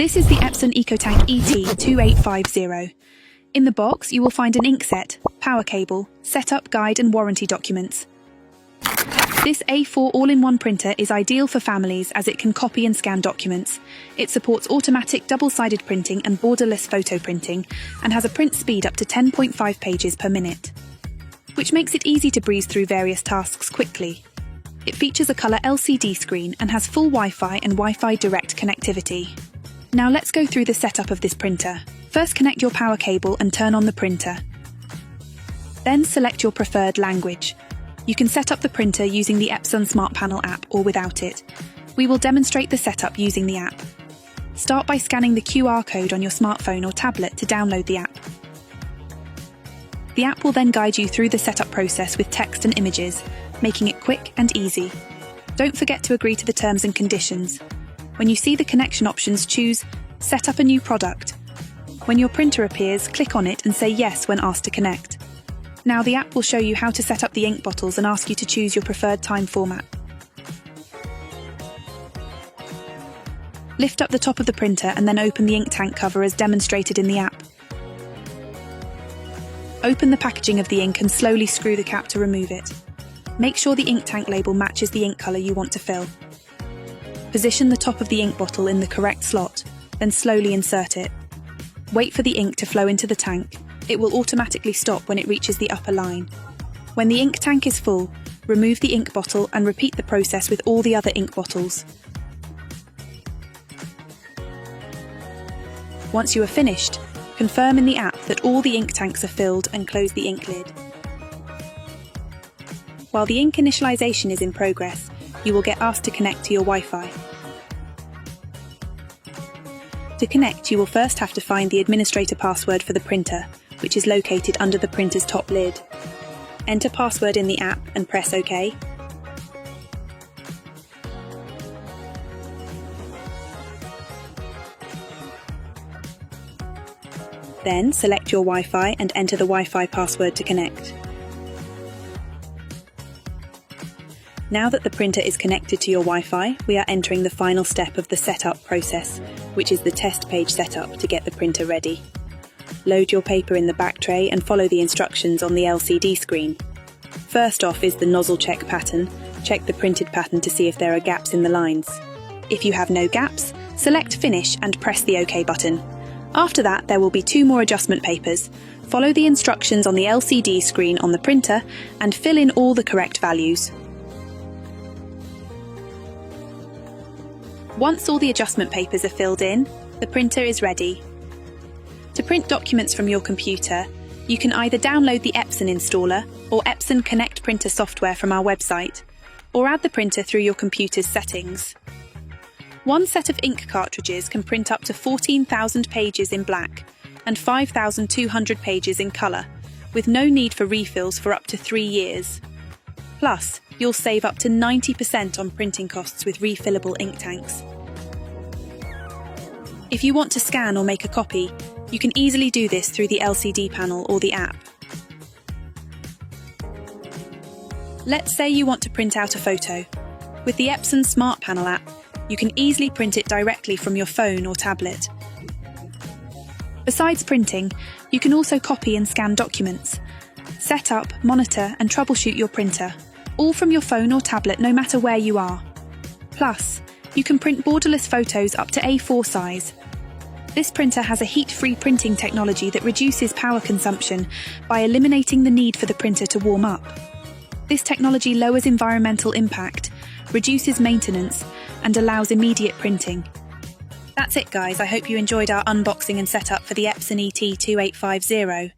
This is the Epson EcoTank ET-2850. In the box, you will find an ink set, power cable, setup guide and warranty documents. This A4 all-in-one printer is ideal for families as it can copy and scan documents. It supports automatic double-sided printing and borderless photo printing and has a print speed up to 10.5 pages per minute, which makes it easy to breeze through various tasks quickly. It features a colour LCD screen and has full Wi-Fi and Wi-Fi direct connectivity. Now let's go through the setup of this printer. First, connect your power cable and turn on the printer. Then select your preferred language. You can set up the printer using the Epson Smart Panel app or without it. We will demonstrate the setup using the app. Start by scanning the QR code on your smartphone or tablet to download the app. The app will then guide you through the setup process with text and images, making it quick and easy. Don't forget to agree to the terms and conditions. When you see the connection options, choose Set up a new product. When your printer appears, click on it and say yes when asked to connect. Now the app will show you how to set up the ink bottles and ask you to choose your preferred time format. Lift up the top of the printer and then open the ink tank cover as demonstrated in the app. Open the packaging of the ink and slowly screw the cap to remove it. Make sure the ink tank label matches the ink colour you want to fill. Position the top of the ink bottle in the correct slot, then slowly insert it. Wait for the ink to flow into the tank. It will automatically stop when it reaches the upper line. When the ink tank is full, remove the ink bottle and repeat the process with all the other ink bottles. Once you are finished, confirm in the app that all the ink tanks are filled and close the ink lid. While the ink initialization is in progress, you will get asked to connect to your Wi-Fi. To connect, you will first have to find the administrator password for the printer, which is located under the printer's top lid. Enter password in the app and press OK. Then select your Wi-Fi and enter the Wi-Fi password to connect. Now that the printer is connected to your Wi-Fi, we are entering the final step of the setup process, which is the test page setup to get the printer ready. Load your paper in the back tray and follow the instructions on the LCD screen. First off is the nozzle check pattern. Check the printed pattern to see if there are gaps in the lines. If you have no gaps, select Finish and press the OK button. After that, there will be 2 more adjustment papers. Follow the instructions on the LCD screen on the printer and fill in all the correct values. Once all the adjustment papers are filled in, the printer is ready. To print documents from your computer, you can either download the Epson installer or Epson Connect printer software from our website, or add the printer through your computer's settings. One set of ink cartridges can print up to 14,000 pages in black and 5,200 pages in colour, with no need for refills for up to 3 years. Plus, you'll save up to 90% on printing costs with refillable ink tanks. If you want to scan or make a copy, you can easily do this through the LCD panel or the app. Let's say you want to print out a photo. With the Epson Smart Panel app, you can easily print it directly from your phone or tablet. Besides printing, you can also copy and scan documents. Set up, monitor and troubleshoot your printer, all from your phone or tablet no matter where you are. Plus, you can print borderless photos up to A4 size. This printer has a heat-free printing technology that reduces power consumption by eliminating the need for the printer to warm up. This technology lowers environmental impact, reduces maintenance, and allows immediate printing. That's it guys, I hope you enjoyed our unboxing and setup for the Epson ET-2850.